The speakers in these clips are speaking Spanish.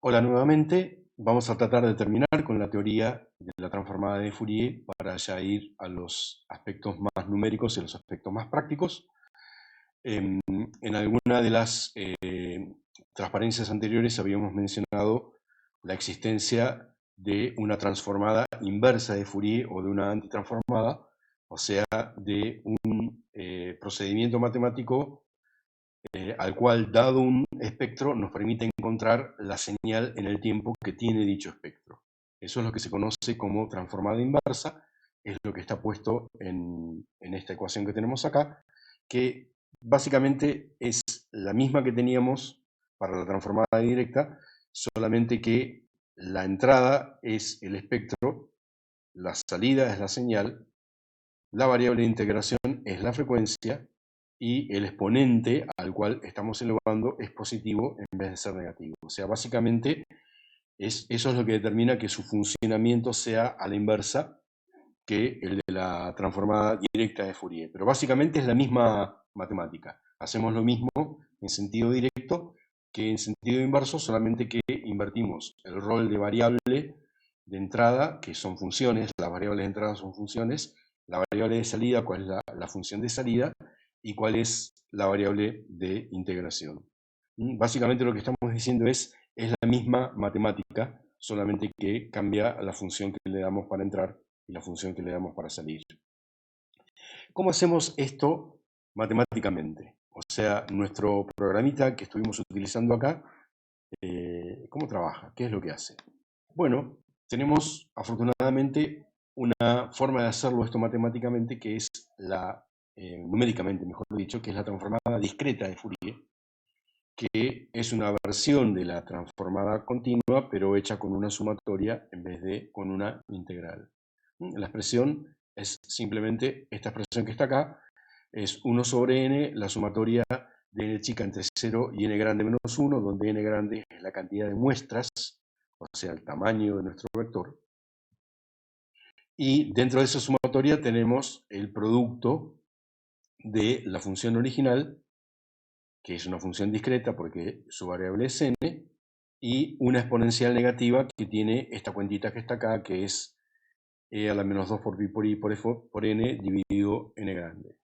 Hola nuevamente, vamos a tratar de terminar con la teoría de la transformada de Fourier para ya ir a los aspectos más numéricos y a los aspectos más prácticos. En alguna de las transparencias anteriores habíamos mencionado la existencia de una transformada inversa de Fourier o de una antitransformada, o sea, de un procedimiento matemático al cual, dado un espectro, nos permite encontrar la señal en el tiempo que tiene dicho espectro. Eso es lo que se conoce como transformada inversa, es lo que está puesto en esta ecuación que tenemos acá, que básicamente es la misma que teníamos para la transformada directa, solamente que la entrada es el espectro, la salida es la señal, la variable de integración es la frecuencia y el exponente al cual estamos elevando es positivo en vez de ser negativo. O sea, básicamente eso es lo que determina que su funcionamiento sea a la inversa que el de la transformada directa de Fourier. Pero básicamente es la misma matemática. Hacemos lo mismo en sentido directo que en sentido inverso, solamente que invertimos el rol de variable de entrada, que son funciones, las variables de entrada son funciones, la variable de salida, cuál es la función de salida, y cuál es la variable de integración. Básicamente lo que estamos diciendo es la misma matemática, solamente que cambia la función que le damos para entrar y la función que le damos para salir. ¿Cómo hacemos esto matemáticamente? O sea, nuestro programita que estuvimos utilizando acá, ¿cómo trabaja? ¿Qué es lo que hace? Bueno, tenemos afortunadamente una forma de hacerlo esto matemáticamente que es numéricamente, mejor dicho, que es la transformada discreta de Fourier, que es una versión de la transformada continua, pero hecha con una sumatoria en vez de con una integral. La expresión es simplemente esta expresión que está acá, es 1 sobre n, la sumatoria de n chica entre 0 y n grande menos 1, donde n grande es la cantidad de muestras, o sea, el tamaño de nuestro vector. Y dentro de esa sumatoria tenemos el producto de la función original, que es una función discreta porque su variable es n, y una exponencial negativa que tiene esta cuentita que está acá, que es e a la menos 2 por pi por i por f por n dividido n grande.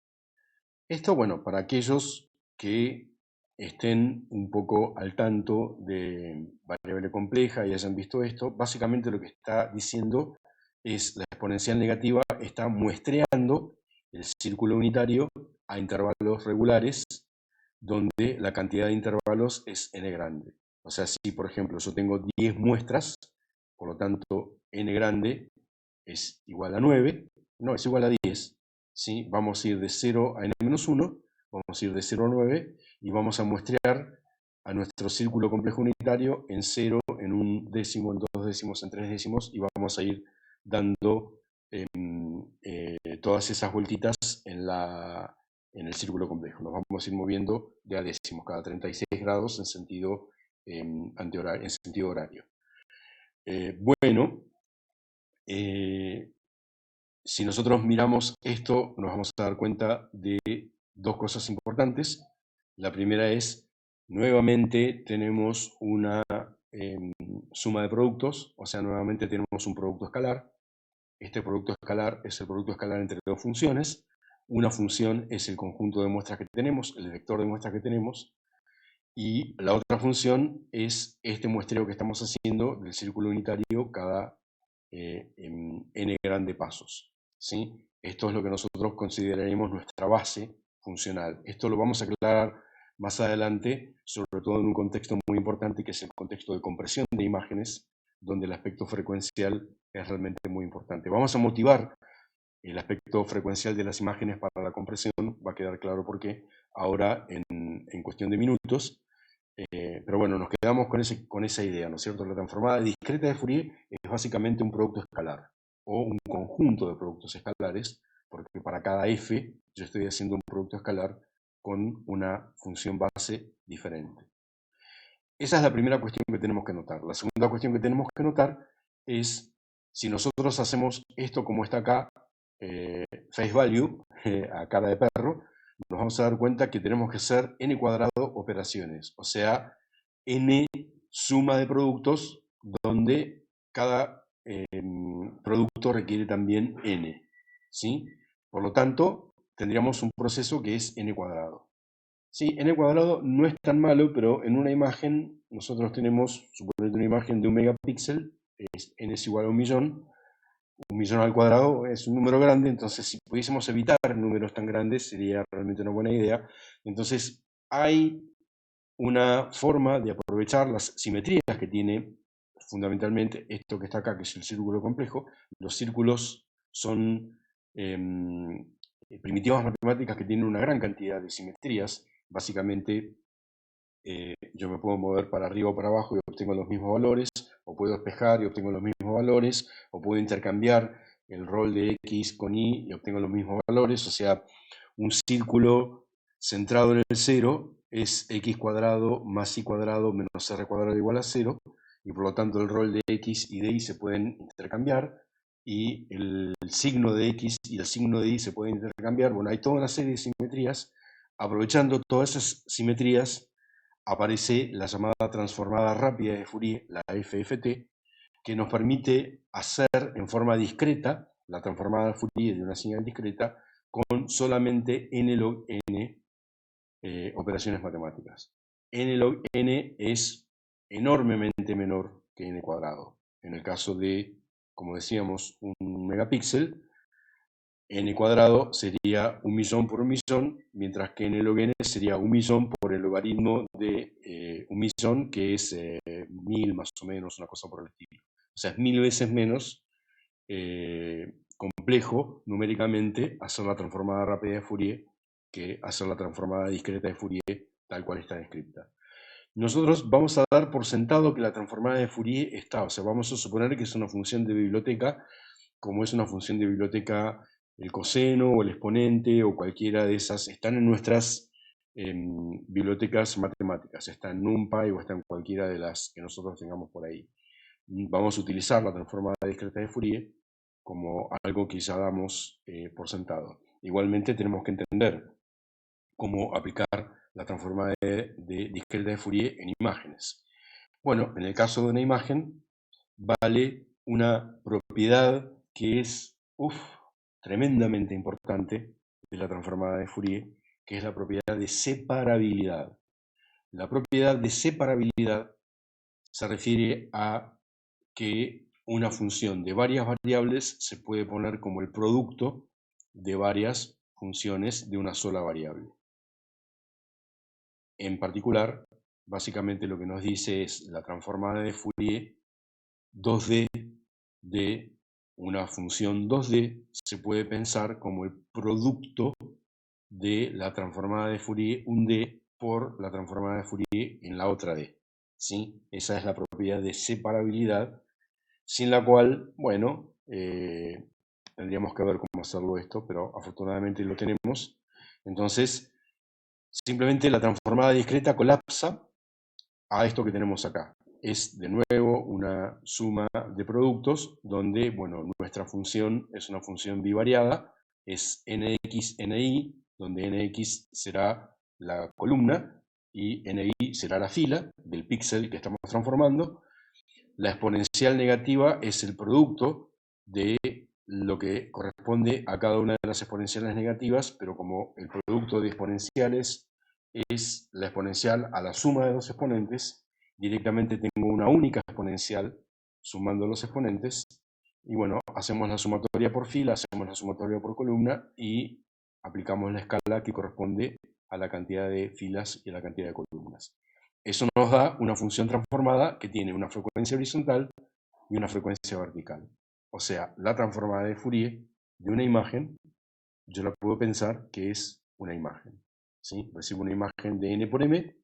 Esto, bueno, para aquellos que estén un poco al tanto de variable compleja y hayan visto esto, básicamente lo que está diciendo es la exponencial negativa está muestreando el círculo unitario a intervalos regulares donde la cantidad de intervalos es n grande. O sea, si por ejemplo yo tengo 10 muestras, por lo tanto n grande es igual a 9, no, es igual a 10, ¿sí? Vamos a ir de 0 a n-1, vamos a ir de 0 a 9 y vamos a muestrear a nuestro círculo complejo unitario en 0, en un décimo, en 2 décimos, en 3 décimos y vamos a ir dando todas esas vueltitas en el círculo complejo. Nos vamos a ir moviendo de a décimos, cada 36 grados en sentido, en sentido horario. Bueno, si nosotros miramos esto, nos vamos a dar cuenta de dos cosas importantes. La primera es, nuevamente tenemos una suma de productos, o sea, nuevamente tenemos un producto escalar. Este producto escalar es el producto escalar entre dos funciones. Una función es el conjunto de muestras que tenemos, el vector de muestras que tenemos, y la otra función es este muestreo que estamos haciendo del círculo unitario cada n grande pasos, ¿sí? Esto es lo que nosotros consideraremos nuestra base funcional. Esto lo vamos a aclarar más adelante, sobre todo en un contexto muy importante que es el contexto de compresión de imágenes, donde el aspecto frecuencial es realmente muy importante. Vamos a motivar el aspecto frecuencial de las imágenes para la compresión, va a quedar claro por qué, ahora en cuestión de minutos. Pero bueno, nos quedamos con esa idea, ¿no es cierto? La transformada discreta de Fourier es básicamente un producto escalar, o un conjunto de productos escalares, porque para cada f yo estoy haciendo un producto escalar con una función base diferente. Esa es la primera cuestión que tenemos que notar. La segunda cuestión que tenemos que notar es, si nosotros hacemos esto como está acá, face value, a cara de perro, nos vamos a dar cuenta que tenemos que hacer n cuadrado operaciones, o sea, n suma de productos donde cada producto requiere también n, ¿sí? Por lo tanto, tendríamos un proceso que es n cuadrado. Sí, n cuadrado no es tan malo, pero en una imagen, nosotros tenemos, suponete una imagen de 1 megapíxel, n es igual a 1.000.000, 1.000.000 al cuadrado es un número grande, entonces si pudiésemos evitar números tan grandes sería realmente una buena idea. Entonces hay una forma de aprovechar las simetrías que tiene fundamentalmente esto que está acá, que es el círculo complejo. Los círculos son primitivas matemáticas que tienen una gran cantidad de simetrías. Básicamente, yo me puedo mover para arriba o para abajo y obtengo los mismos valores, o puedo espejar y obtengo los mismos valores, o puedo intercambiar el rol de X con Y y obtengo los mismos valores. O sea, un círculo centrado en el cero es x cuadrado más y cuadrado menos r cuadrado igual a 0, y por lo tanto el rol de x y de y se pueden intercambiar, y el signo de x y el signo de y se pueden intercambiar. Bueno, hay toda una serie de simetrías. Aprovechando todas esas simetrías, aparece la llamada transformada rápida de Fourier, la FFT, que nos permite hacer en forma discreta la transformada de Fourier de una señal discreta con solamente n log n operaciones matemáticas. N log n es enormemente menor que n cuadrado. En el caso de, como decíamos, un megapíxel, n cuadrado sería 1.000.000 por 1.000.000, mientras que n log n sería 1.000.000 por el logaritmo de 1.000.000, que es 1.000 más o menos, una cosa por el estilo. O sea, es 1.000 veces menos complejo numéricamente hacer la transformada rápida de Fourier que hacer la transformada discreta de Fourier tal cual está descrita. Nosotros vamos a dar por sentado que la transformada de Fourier está, o sea, vamos a suponer que es una función de biblioteca, como es una función de biblioteca el coseno o el exponente o cualquiera de esas, están en nuestras bibliotecas matemáticas, está en NumPy o está en cualquiera de las que nosotros tengamos por ahí. Vamos a utilizar la transformada discreta de Fourier como algo que ya damos por sentado. Igualmente tenemos que entender cómo aplicar la transformada discreta de Fourier en imágenes. Bueno, en el caso de una imagen, vale una propiedad que es tremendamente importante de la transformada de Fourier, que es la propiedad de separabilidad. La propiedad de separabilidad se refiere a que una función de varias variables se puede poner como el producto de varias funciones de una sola variable. En particular, básicamente lo que nos dice es la transformada de Fourier 2D de una función 2D se puede pensar como el producto de la transformada de Fourier 1D por la transformada de Fourier en la otra D. ¿Sí? Esa es la propiedad de separabilidad, sin la cual, bueno, tendríamos que ver cómo hacerlo esto, pero afortunadamente lo tenemos. Entonces, simplemente la transformada discreta colapsa a esto que tenemos acá. Es de nuevo una suma de productos donde, bueno, nuestra función es una función bivariada, es nx, ni, donde nx será la columna y ni será la fila del píxel que estamos transformando. La exponencial negativa es el producto de lo que corresponde a cada una de las exponenciales negativas, pero como el producto de exponenciales es la exponencial a la suma de dos exponentes, directamente tengo una única exponencial sumando los exponentes, y bueno, hacemos la sumatoria por fila, hacemos la sumatoria por columna y aplicamos la escala que corresponde a la cantidad de filas y a la cantidad de columnas. Eso nos da una función transformada que tiene una frecuencia horizontal y una frecuencia vertical. O sea, la transformada de Fourier de una imagen, yo la puedo pensar que es una imagen. ¿Sí? Recibo una imagen de n por m,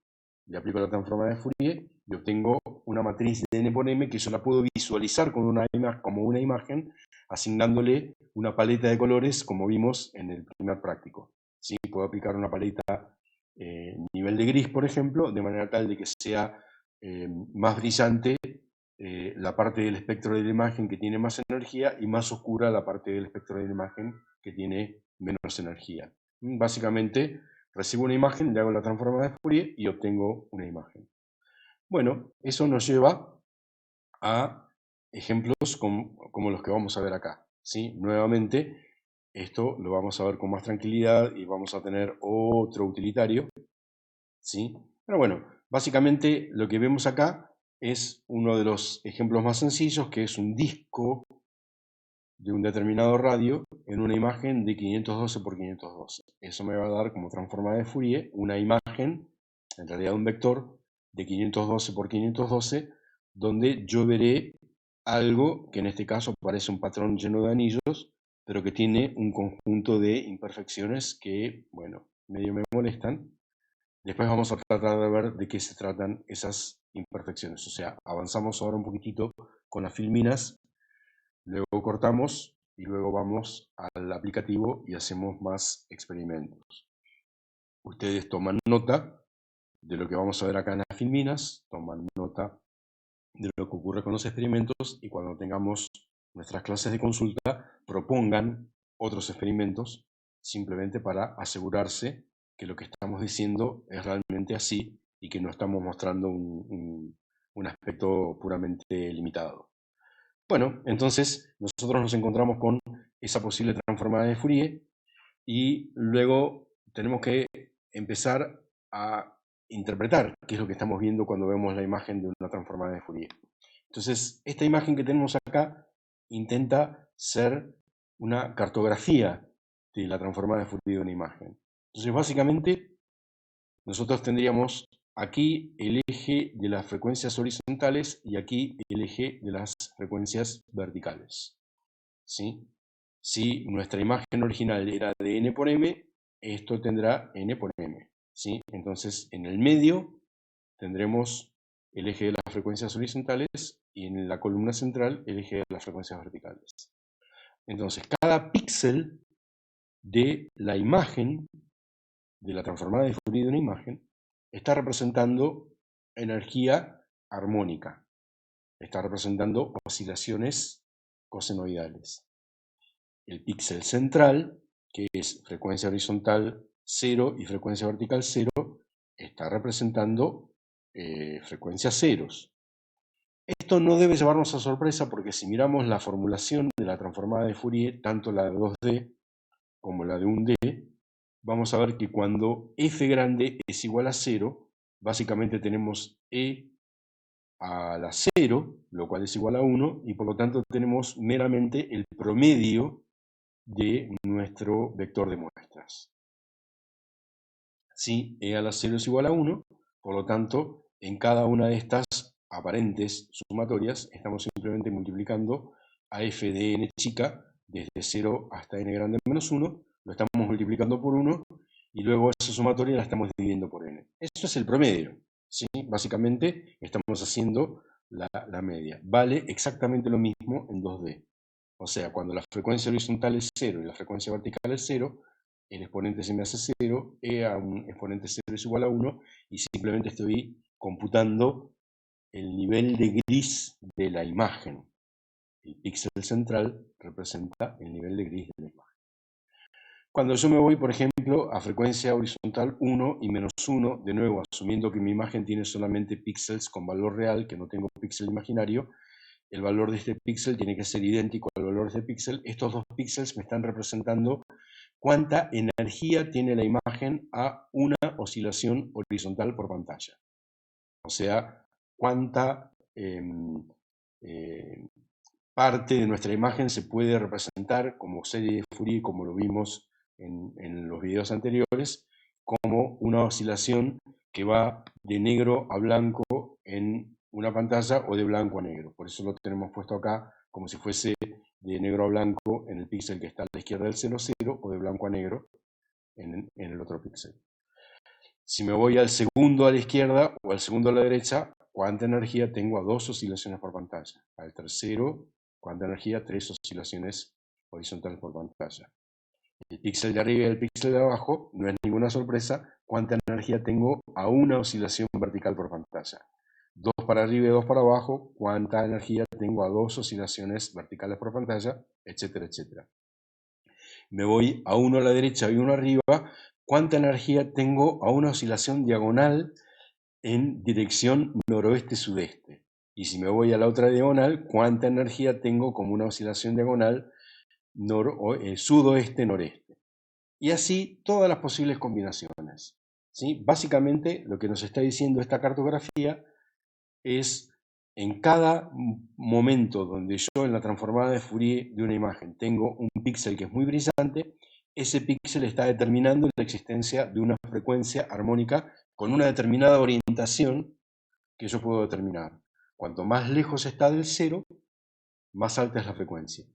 le aplico la transformada de Fourier y obtengo una matriz de n por m que yo la puedo visualizar como una imagen, asignándole una paleta de colores como vimos en el primer práctico. ¿Sí? Puedo aplicar una paleta nivel de gris, por ejemplo, de manera tal de que sea más brillante la parte del espectro de la imagen que tiene más energía y más oscura la parte del espectro de la imagen que tiene menos energía. Básicamente, recibo una imagen, le hago la transformada de Fourier y obtengo una imagen. Bueno, eso nos lleva a ejemplos como los que vamos a ver acá, ¿sí? Nuevamente, esto lo vamos a ver con más tranquilidad y vamos a tener otro utilitario, ¿sí? Pero bueno, básicamente lo que vemos acá es uno de los ejemplos más sencillos, que es un disco de un determinado radio en una imagen de 512 por 512. Eso me va a dar como transformada de Fourier una imagen, en realidad un vector, de 512 por 512, donde yo veré algo que en este caso parece un patrón lleno de anillos, pero que tiene un conjunto de imperfecciones que, bueno, medio me molestan. Después vamos a tratar de ver de qué se tratan esas imperfecciones. O sea, avanzamos ahora un poquitito con las filminas, luego cortamos y luego vamos al aplicativo y hacemos más experimentos. Ustedes toman nota de lo que vamos a ver acá en las filminas, toman nota de lo que ocurre con los experimentos y cuando tengamos nuestras clases de consulta propongan otros experimentos simplemente para asegurarse que lo que estamos diciendo es realmente así y que no estamos mostrando un aspecto puramente limitado. Bueno, entonces nosotros nos encontramos con esa posible transformada de Fourier y luego tenemos que empezar a interpretar qué es lo que estamos viendo cuando vemos la imagen de una transformada de Fourier. Entonces, esta imagen que tenemos acá intenta ser una cartografía de la transformada de Fourier de una imagen. Entonces, básicamente, nosotros tendríamos aquí el eje de las frecuencias horizontales y aquí el eje de las frecuencias verticales, ¿sí? Si nuestra imagen original era de n por m, esto tendrá n por m, ¿sí? Entonces, en el medio tendremos el eje de las frecuencias horizontales y en la columna central el eje de las frecuencias verticales. Entonces, cada píxel de la imagen, de la transformada de Fourier de una imagen, está representando energía armónica, está representando oscilaciones cosenoidales. El píxel central, que es frecuencia horizontal 0 y frecuencia vertical 0, está representando frecuencias ceros. Esto no debe llevarnos a sorpresa porque si miramos la formulación de la transformada de Fourier, tanto la de 2D como la de 1D, vamos a ver que cuando f grande es igual a 0, básicamente tenemos e a la 0, lo cual es igual a 1, y por lo tanto tenemos meramente el promedio de nuestro vector de muestras. Si e a la 0 es igual a 1, por lo tanto, en cada una de estas aparentes sumatorias, estamos simplemente multiplicando a f de n chica, desde 0 hasta n grande menos 1, lo estamos multiplicando por 1, y luego esa sumatoria la estamos dividiendo por n. Eso es el promedio, ¿sí? Básicamente estamos haciendo la media. Vale exactamente lo mismo en 2D. O sea, cuando la frecuencia horizontal es 0 y la frecuencia vertical es 0, el exponente se me hace 0, e a un exponente 0 es igual a 1, y simplemente estoy computando el nivel de gris de la imagen. El píxel central representa el nivel de gris de la imagen. Cuando yo me voy, por ejemplo, a frecuencia horizontal 1 y menos 1, de nuevo, asumiendo que mi imagen tiene solamente píxeles con valor real, que no tengo píxel imaginario, el valor de este píxel tiene que ser idéntico al valor de este píxel. Estos dos píxeles me están representando cuánta energía tiene la imagen a una oscilación horizontal por pantalla. O sea, cuánta parte de nuestra imagen se puede representar como serie de Fourier, como lo vimos en los videos anteriores, como una oscilación que va de negro a blanco en una pantalla o de blanco a negro. Por eso lo tenemos puesto acá como si fuese de negro a blanco en el píxel que está a la izquierda del 0, 0, o de blanco a negro en el otro píxel. Si me voy al segundo a la izquierda o al segundo a la derecha, ¿cuánta energía tengo a dos oscilaciones por pantalla? Al tercero, ¿cuánta energía? Tres oscilaciones horizontales por pantalla. El píxel de arriba y el píxel de abajo, no es ninguna sorpresa, ¿cuánta energía tengo a una oscilación vertical por pantalla? Dos para arriba y dos para abajo, ¿cuánta energía tengo a dos oscilaciones verticales por pantalla? Etcétera, etcétera. Me voy a uno a la derecha y uno arriba, ¿cuánta energía tengo a una oscilación diagonal en dirección noroeste-sudeste. Y si me voy a la otra diagonal, cuánta energía tengo como una oscilación diagonal sudoeste-noreste. Y así todas las posibles combinaciones. ¿Sí? Básicamente lo que nos está diciendo esta cartografía es en cada momento donde yo en la transformada de Fourier de una imagen tengo un píxel que es muy brillante, ese píxel está determinando la existencia de una frecuencia armónica con una determinada orientación que yo puedo determinar. Cuanto más lejos está del cero, más alta es la frecuencia.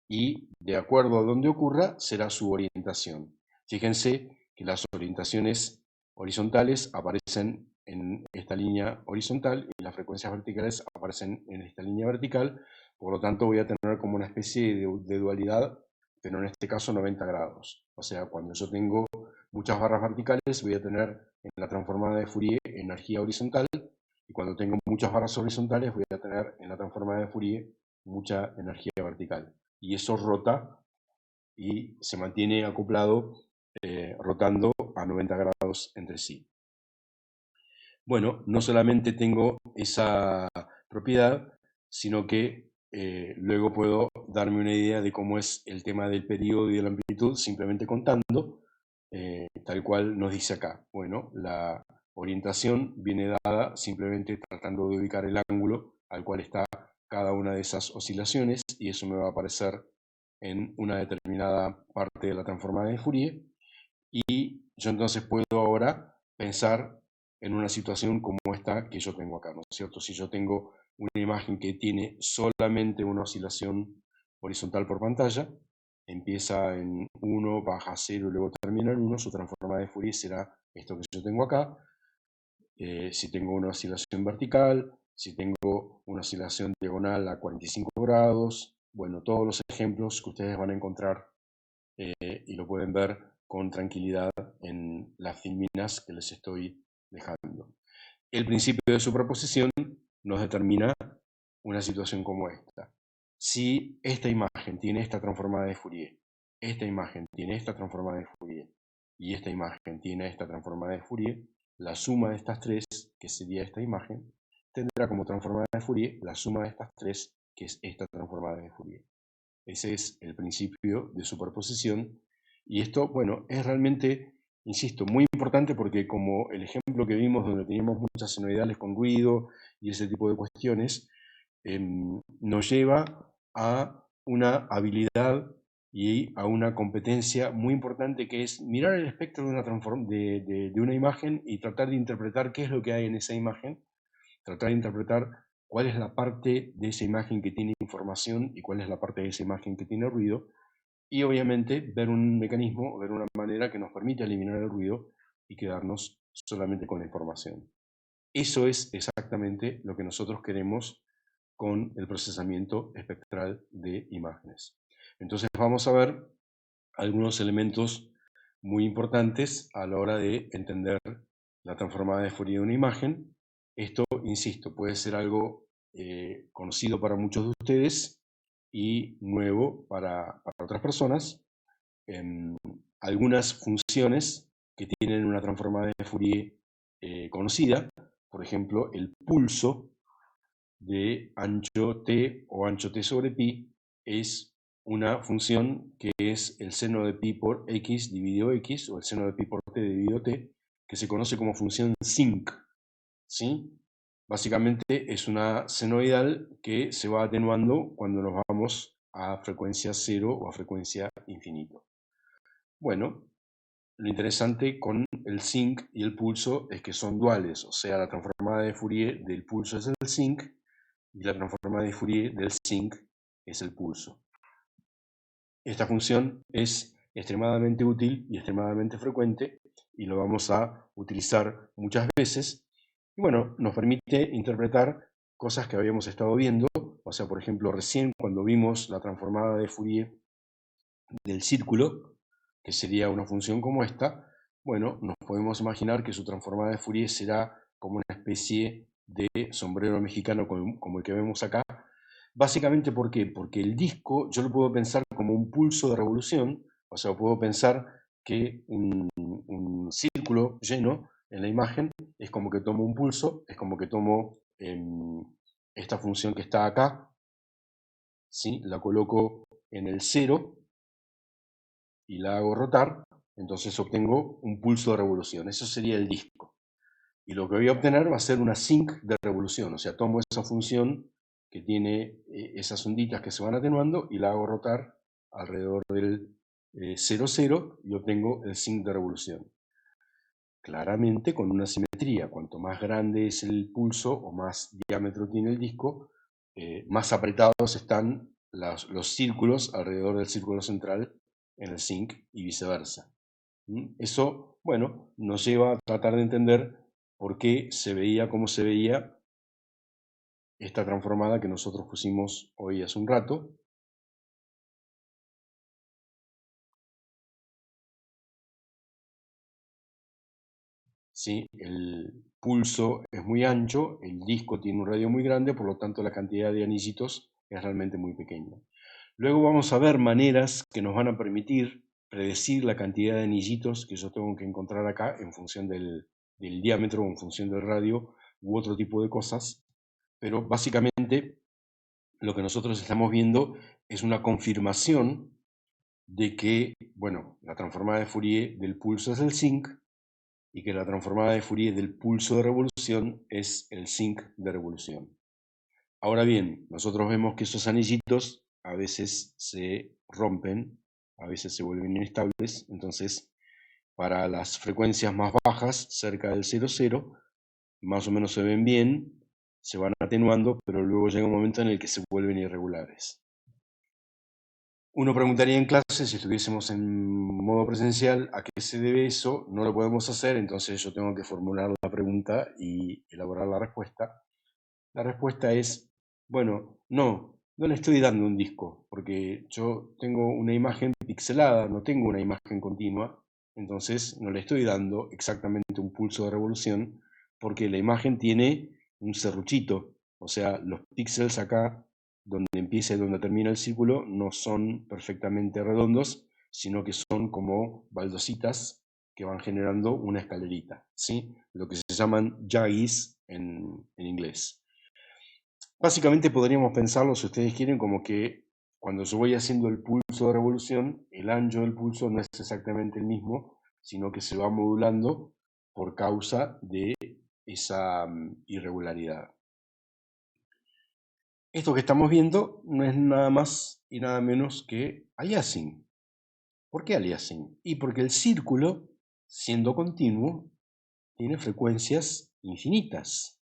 Y de acuerdo a donde ocurra, será su orientación. Fíjense que las orientaciones horizontales aparecen en esta línea horizontal y las frecuencias verticales aparecen en esta línea vertical. Por lo tanto, voy a tener como una especie de dualidad, pero en este caso 90 grados. O sea, cuando yo tengo muchas barras verticales, voy a tener en la transformada de Fourier energía horizontal, y cuando tengo muchas barras horizontales, voy a tener en la transformada de Fourier mucha energía vertical. Y eso rota y se mantiene acoplado, rotando a 90 grados entre sí. Bueno, no solamente tengo esa propiedad, sino que luego puedo darme una idea de cómo es el tema del periodo y de la amplitud simplemente contando, tal cual nos dice acá. Bueno, la orientación viene dada simplemente tratando de ubicar el ángulo al cual está cada una de esas oscilaciones, y eso me va a aparecer en una determinada parte de la transformada de Fourier, y yo entonces puedo ahora pensar en una situación como esta que yo tengo acá, ¿no es cierto? Si yo tengo una imagen que tiene solamente una oscilación horizontal por pantalla, empieza en 1, baja a 0 y luego termina en 1, su transformada de Fourier será esto que yo tengo acá. Si tengo una oscilación vertical, si tengo una oscilación diagonal a 45 grados, bueno, todos los ejemplos que ustedes van a encontrar y lo pueden ver con tranquilidad en las filminas que les estoy dejando. El principio de superposición nos determina una situación como esta. Si esta imagen tiene esta transformada de Fourier, esta imagen tiene esta transformada de Fourier, y esta imagen tiene esta transformada de Fourier, la suma de estas tres, que sería esta imagen, tendrá como transformada de Fourier la suma de estas tres, que es esta transformada de Fourier. Ese es el principio de superposición. Y esto, bueno, es realmente, insisto, muy importante porque como el ejemplo que vimos donde teníamos muchas senoidales con ruido y ese tipo de cuestiones, nos lleva a una habilidad y a una competencia muy importante, que es mirar el espectro de una imagen y tratar de interpretar qué es lo que hay en esa imagen, tratar de interpretar cuál es la parte de esa imagen que tiene información y cuál es la parte de esa imagen que tiene ruido, y obviamente ver un mecanismo, ver una manera que nos permita eliminar el ruido y quedarnos solamente con la información. Eso es exactamente lo que nosotros queremos con el procesamiento espectral de imágenes. Entonces vamos a ver algunos elementos muy importantes a la hora de entender la transformada de Fourier de una imagen. Esto, insisto, puede ser algo conocido para muchos de ustedes y nuevo para otras personas. Algunas funciones que tienen una transformada de Fourier conocida, por ejemplo, el pulso de ancho t o ancho t sobre pi, es una función que es el seno de pi por x dividido x, o el seno de pi por t dividido t, que se conoce como función sinc, ¿sí? Básicamente es una senoidal que se va atenuando cuando nos vamos a frecuencia cero o a frecuencia infinito. Bueno, lo interesante con el sinc y el pulso es que son duales, o sea, la transformada de Fourier del pulso es el sinc y la transformada de Fourier del sinc es el pulso. Esta función es extremadamente útil y extremadamente frecuente y lo vamos a utilizar muchas veces. Y bueno, nos permite interpretar cosas que habíamos estado viendo. O sea, por ejemplo, recién cuando vimos la transformada de Fourier del círculo, que sería una función como esta, bueno, nos podemos imaginar que su transformada de Fourier será como una especie de sombrero mexicano como el que vemos acá. Básicamente, ¿por qué? Porque el disco yo lo puedo pensar como un pulso de revolución, o sea, puedo pensar que un círculo lleno en la imagen, es como que tomo un pulso, es como que tomo esta función que está acá, ¿sí? La coloco en el 0 y la hago rotar, entonces obtengo un pulso de revolución. Eso sería el disco. Y lo que voy a obtener va a ser una sinc de revolución, o sea, tomo esa función que tiene esas onditas que se van atenuando y la hago rotar alrededor del 0, 0 y obtengo el sinc de revolución. Claramente con una simetría, cuanto más grande es el pulso o más diámetro tiene el disco, más apretados están los círculos alrededor del círculo central en el zinc y viceversa. Eso, bueno, nos lleva a tratar de entender por qué se veía como se veía esta transformada que nosotros pusimos hoy hace un rato. ¿Sí? El pulso es muy ancho, el disco tiene un radio muy grande, por lo tanto la cantidad de anillitos es realmente muy pequeña. Luego vamos a ver maneras que nos van a permitir predecir la cantidad de anillitos que yo tengo que encontrar acá en función del diámetro, en función del radio u otro tipo de cosas, pero básicamente lo que nosotros estamos viendo es una confirmación de que, bueno, la transformada de Fourier del pulso es el sinc y que la transformada de Fourier del pulso de revolución es el sinc de revolución. Ahora bien, nosotros vemos que esos anillitos a veces se rompen, a veces se vuelven inestables, entonces para las frecuencias más bajas, cerca del 0,0, más o menos se ven bien, se van atenuando, pero luego llega un momento en el que se vuelven irregulares. Uno preguntaría en clase, si estuviésemos en modo presencial, ¿a qué se debe eso? No lo podemos hacer, entonces yo tengo que formular la pregunta y elaborar la respuesta. La respuesta es, bueno, no le estoy dando un disco, porque yo tengo una imagen pixelada, no tengo una imagen continua, entonces no le estoy dando exactamente un pulso de revolución, porque la imagen tiene un serruchito, o sea, los píxeles acá, donde empieza y donde termina el círculo, no son perfectamente redondos, sino que son como baldositas que van generando una escalerita, ¿sí? Lo que se llaman jaggis en inglés. Básicamente podríamos pensarlo, si ustedes quieren, como que cuando yo voy haciendo el pulso de revolución, el ancho del pulso no es exactamente el mismo, sino que se va modulando por causa de esa irregularidad. Esto que estamos viendo no es nada más y nada menos que aliasing. ¿Por qué aliasing? Y porque el círculo, siendo continuo, tiene frecuencias infinitas.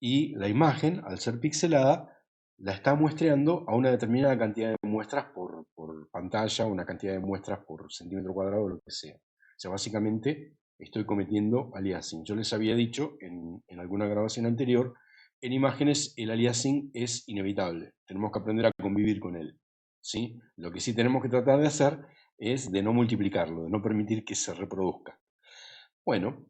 Y la imagen, al ser pixelada, la está muestreando a una determinada cantidad de muestras por pantalla, una cantidad de muestras por centímetro cuadrado, lo que sea. O sea, básicamente estoy cometiendo aliasing. Yo les había dicho en alguna grabación anterior, en imágenes el aliasing es inevitable. Tenemos que aprender a convivir con él, ¿sí? Lo que sí tenemos que tratar de hacer es de no multiplicarlo, de no permitir que se reproduzca. Bueno,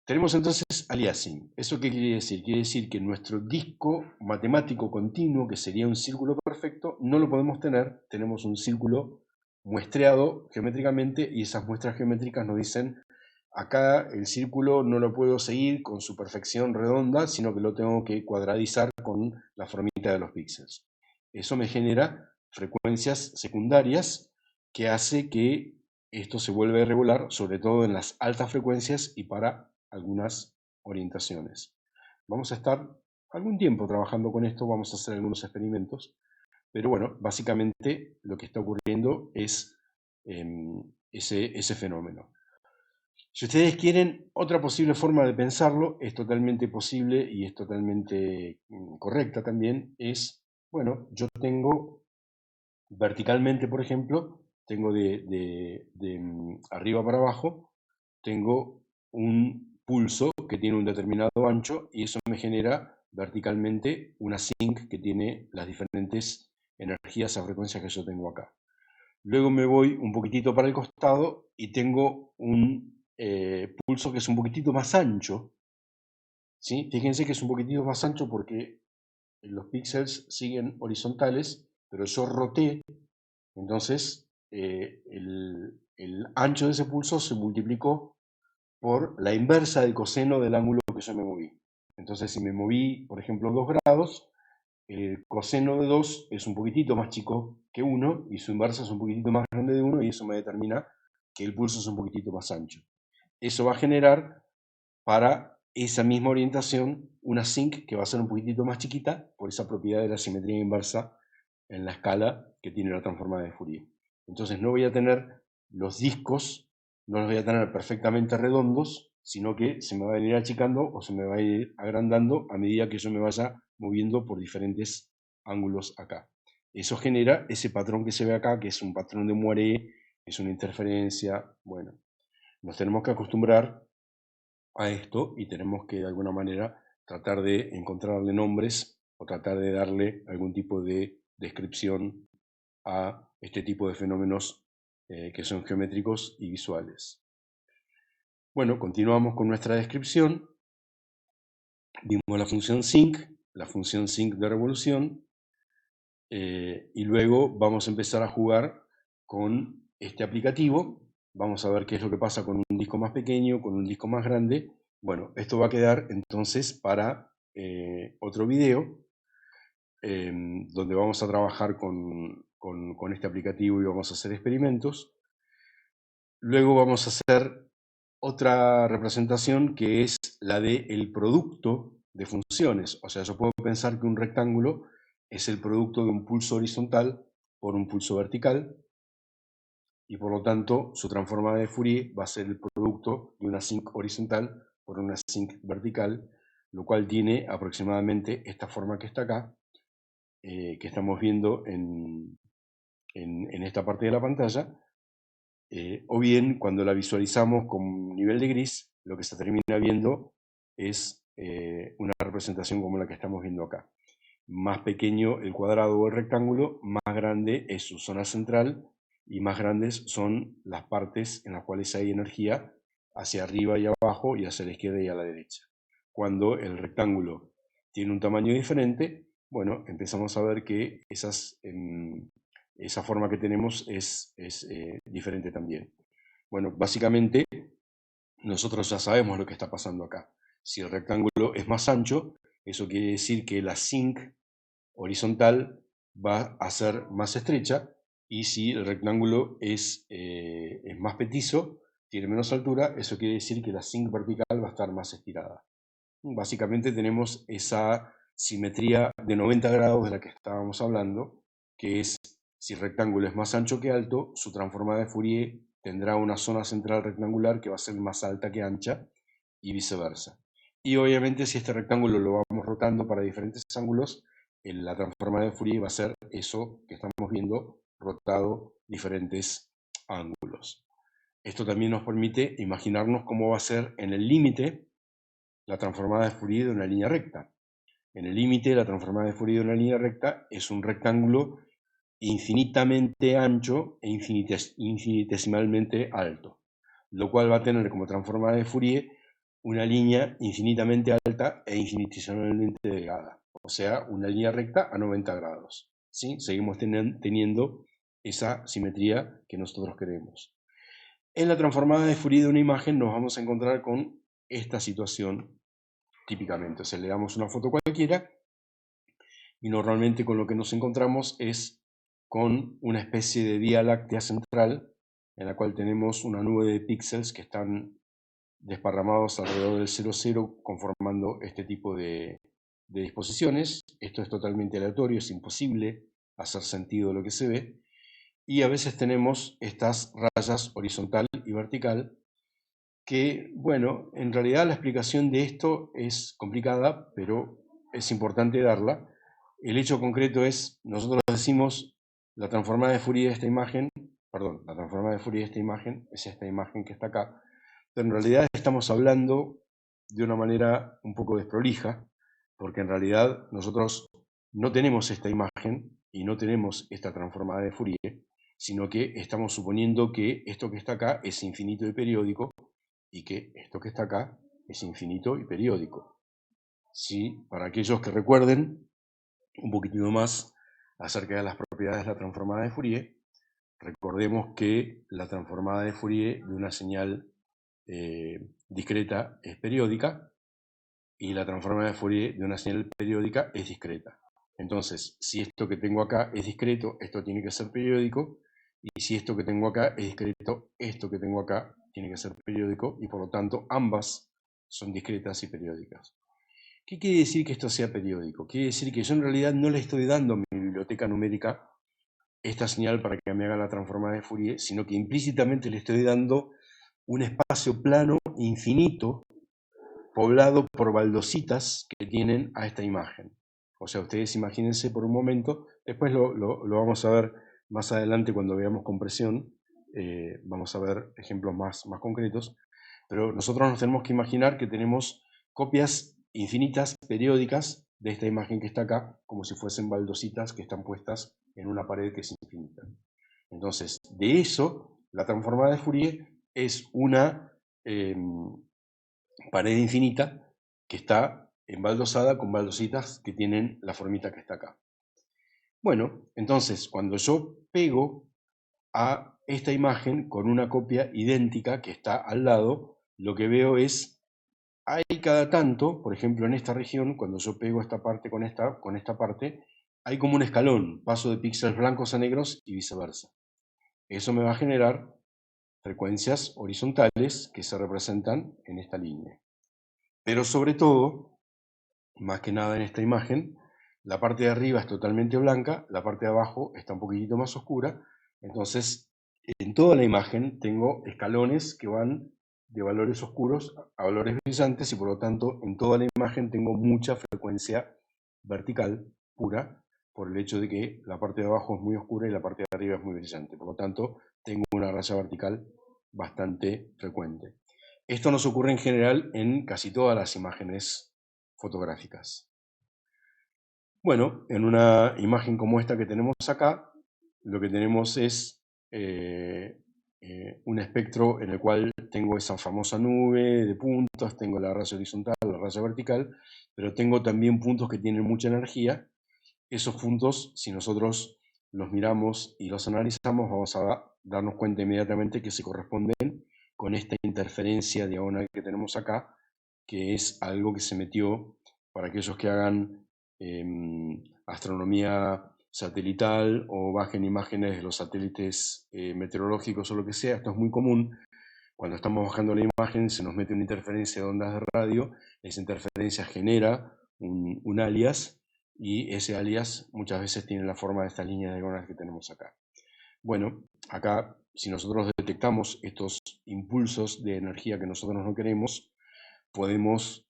tenemos entonces aliasing. ¿Eso qué quiere decir? Quiere decir que nuestro disco matemático continuo, que sería un círculo perfecto, no lo podemos tener. Tenemos un círculo muestreado geométricamente y esas muestras geométricas nos dicen, acá el círculo no lo puedo seguir con su perfección redonda, sino que lo tengo que cuadradizar con la formita de los píxeles. Eso me genera frecuencias secundarias que hace que esto se vuelva irregular, sobre todo en las altas frecuencias y para algunas orientaciones. Vamos a estar algún tiempo trabajando con esto, vamos a hacer algunos experimentos, pero bueno, básicamente lo que está ocurriendo es ese fenómeno. Si ustedes quieren otra posible forma de pensarlo, es totalmente posible y es totalmente correcta también, es, bueno, yo tengo verticalmente, por ejemplo, tengo de arriba para abajo, tengo un pulso que tiene un determinado ancho y eso me genera verticalmente una sinc que tiene las diferentes energías a frecuencias que yo tengo acá. Luego me voy un poquitito para el costado y tengo un pulso que es un poquitito más ancho, ¿sí? Fíjense que es un poquitito más ancho porque los píxeles siguen horizontales, pero yo roté, entonces el ancho de ese pulso se multiplicó por la inversa del coseno del ángulo que yo me moví. Entonces, si me moví, por ejemplo, 2 grados, el coseno de 2 es un poquitito más chico que 1 y su inversa es un poquitito más grande de 1 y eso me determina que el pulso es un poquitito más ancho. Eso va a generar para esa misma orientación una sinc que va a ser un poquitito más chiquita por esa propiedad de la simetría inversa en la escala que tiene la transformada de Fourier. Entonces no voy a tener los discos, no los voy a tener perfectamente redondos, sino que se me va a ir achicando o se me va a ir agrandando a medida que yo me vaya moviendo por diferentes ángulos acá. Eso genera ese patrón que se ve acá, que es un patrón de moiré, es una interferencia. Bueno, nos tenemos que acostumbrar a esto y tenemos que de alguna manera tratar de encontrarle nombres o tratar de darle algún tipo de descripción a este tipo de fenómenos que son geométricos y visuales. Bueno, continuamos con nuestra descripción. Vimos la función sinc de revolución, y luego vamos a empezar a jugar con este aplicativo. Vamos a ver qué es lo que pasa con un disco más pequeño, con un disco más grande. Bueno, esto va a quedar entonces para otro video, donde vamos a trabajar con este aplicativo y vamos a hacer experimentos. Luego vamos a hacer otra representación que es la del producto de funciones. O sea, yo puedo pensar que un rectángulo es el producto de un pulso horizontal por un pulso vertical, y por lo tanto su transformada de Fourier va a ser el producto de una sinc horizontal por una sinc vertical, lo cual tiene aproximadamente esta forma que está acá, que estamos viendo en esta parte de la pantalla. O bien, cuando la visualizamos con nivel de gris, lo que se termina viendo es una representación como la que estamos viendo acá. Más pequeño el cuadrado o el rectángulo, más grande es su zona central y más grandes son las partes en las cuales hay energía hacia arriba y abajo y hacia la izquierda y a la derecha. Cuando el rectángulo tiene un tamaño diferente, bueno, empezamos a ver que esa forma que tenemos es diferente también. Bueno, básicamente nosotros ya sabemos lo que está pasando acá. Si el rectángulo es más ancho, eso quiere decir que la sinc horizontal va a ser más estrecha, y si el rectángulo es más petizo, tiene menos altura, eso quiere decir que la sinc vertical va a estar más estirada. Básicamente tenemos esa simetría de 90 grados de la que estábamos hablando, que es, si el rectángulo es más ancho que alto, su transformada de Fourier tendrá una zona central rectangular que va a ser más alta que ancha, y viceversa. Y obviamente si este rectángulo lo vamos rotando para diferentes ángulos, la transformada de Fourier va a ser eso que estamos viendo rotado diferentes ángulos. Esto también nos permite imaginarnos cómo va a ser en el límite la transformada de Fourier de una línea recta. En el límite, la transformada de Fourier de una línea recta es un rectángulo infinitamente ancho e infinitesimalmente alto, lo cual va a tener como transformada de Fourier una línea infinitamente alta e infinitesimalmente delgada, o sea, una línea recta a 90 grados. ¿Sí? Seguimos teniendo esa simetría que nosotros queremos. En la transformada de Fourier de una imagen nos vamos a encontrar con esta situación típicamente. O sea, le damos una foto cualquiera y normalmente con lo que nos encontramos es con una especie de vía láctea central en la cual tenemos una nube de píxeles que están desparramados alrededor del 0,0 conformando este tipo de disposiciones. Esto es totalmente aleatorio, es imposible hacer sentido de lo que se ve. Y a veces tenemos estas rayas horizontal y vertical que, bueno, en realidad la explicación de esto es complicada, pero es importante darla. El hecho concreto es, nosotros decimos, la transformada de Fourier de esta imagen, perdón, la transformada de Fourier de esta imagen es esta imagen que está acá, pero en realidad estamos hablando de una manera un poco desprolija, porque en realidad nosotros no tenemos esta imagen y no tenemos esta transformada de Fourier, sino que estamos suponiendo que esto que está acá es infinito y periódico, y que esto que está acá es infinito y periódico. ¿Sí? Para aquellos que recuerden un poquitito más acerca de las propiedades de la transformada de Fourier, recordemos que la transformada de Fourier de una señal discreta es periódica y la transformada de Fourier de una señal periódica es discreta. Entonces, si esto que tengo acá es discreto, esto tiene que ser periódico, y si esto que tengo acá es discreto, esto que tengo acá tiene que ser periódico, y por lo tanto ambas son discretas y periódicas. ¿Qué quiere decir que esto sea periódico? Quiere decir que yo en realidad no le estoy dando a mi biblioteca numérica esta señal para que me haga la transformada de Fourier, sino que implícitamente le estoy dando un espacio plano infinito poblado por baldositas que tienen a esta imagen. O sea, ustedes imagínense por un momento, después lo vamos a ver más adelante cuando veamos compresión, vamos a ver ejemplos más concretos, pero nosotros nos tenemos que imaginar que tenemos copias infinitas, periódicas, de esta imagen que está acá, como si fuesen baldositas que están puestas en una pared que es infinita. Entonces, de eso, la transformada de Fourier es una pared infinita que está embaldosada con baldositas que tienen la formita que está acá. Bueno, entonces, cuando yo pego a esta imagen con una copia idéntica que está al lado, lo que veo es, hay cada tanto, por ejemplo en esta región, cuando yo pego esta parte con esta parte, hay como un escalón, paso de píxeles blancos a negros y viceversa. Eso me va a generar frecuencias horizontales que se representan en esta línea. Pero sobre todo, más que nada en esta imagen, la parte de arriba es totalmente blanca, la parte de abajo está un poquitito más oscura, entonces en toda la imagen tengo escalones que van de valores oscuros a valores brillantes y por lo tanto en toda la imagen tengo mucha frecuencia vertical pura por el hecho de que la parte de abajo es muy oscura y la parte de arriba es muy brillante, por lo tanto tengo una raya vertical bastante frecuente. Esto nos ocurre en general en casi todas las imágenes fotográficas. Bueno, en una imagen como esta que tenemos acá, lo que tenemos es un espectro en el cual tengo esa famosa nube de puntos, tengo la raya horizontal, la raya vertical, pero tengo también puntos que tienen mucha energía. Esos puntos, si nosotros los miramos y los analizamos, vamos a darnos cuenta inmediatamente que se corresponden con esta interferencia diagonal que tenemos acá, que es algo que se metió para aquellos que hagan astronomía satelital o bajen imágenes de los satélites meteorológicos o lo que sea. Esto es muy común. Cuando estamos bajando la imagen se nos mete una interferencia de ondas de radio, esa interferencia genera un alias y ese alias muchas veces tiene la forma de estas líneas diagonales que tenemos acá. Bueno, acá si nosotros detectamos estos impulsos de energía que nosotros no queremos, podemos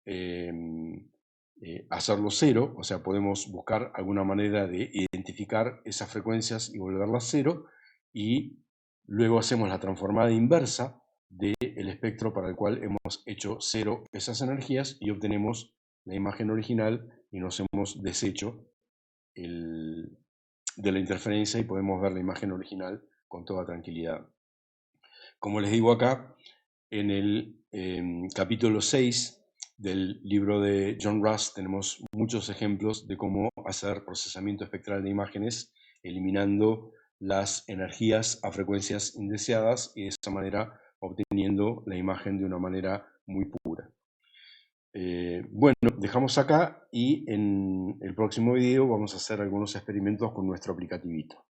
hacerlo cero, o sea, podemos buscar alguna manera de identificar esas frecuencias y volverlas cero, y luego hacemos la transformada inversa del espectro para el cual hemos hecho cero esas energías y obtenemos la imagen original y nos hemos deshecho de la interferencia y podemos ver la imagen original con toda tranquilidad. Como les digo acá, en el capítulo 6 del libro de John Ross tenemos muchos ejemplos de cómo hacer procesamiento espectral de imágenes eliminando las energías a frecuencias indeseadas y de esa manera obteniendo la imagen de una manera muy pura. Bueno, dejamos acá y en el próximo video vamos a hacer algunos experimentos con nuestro aplicativito.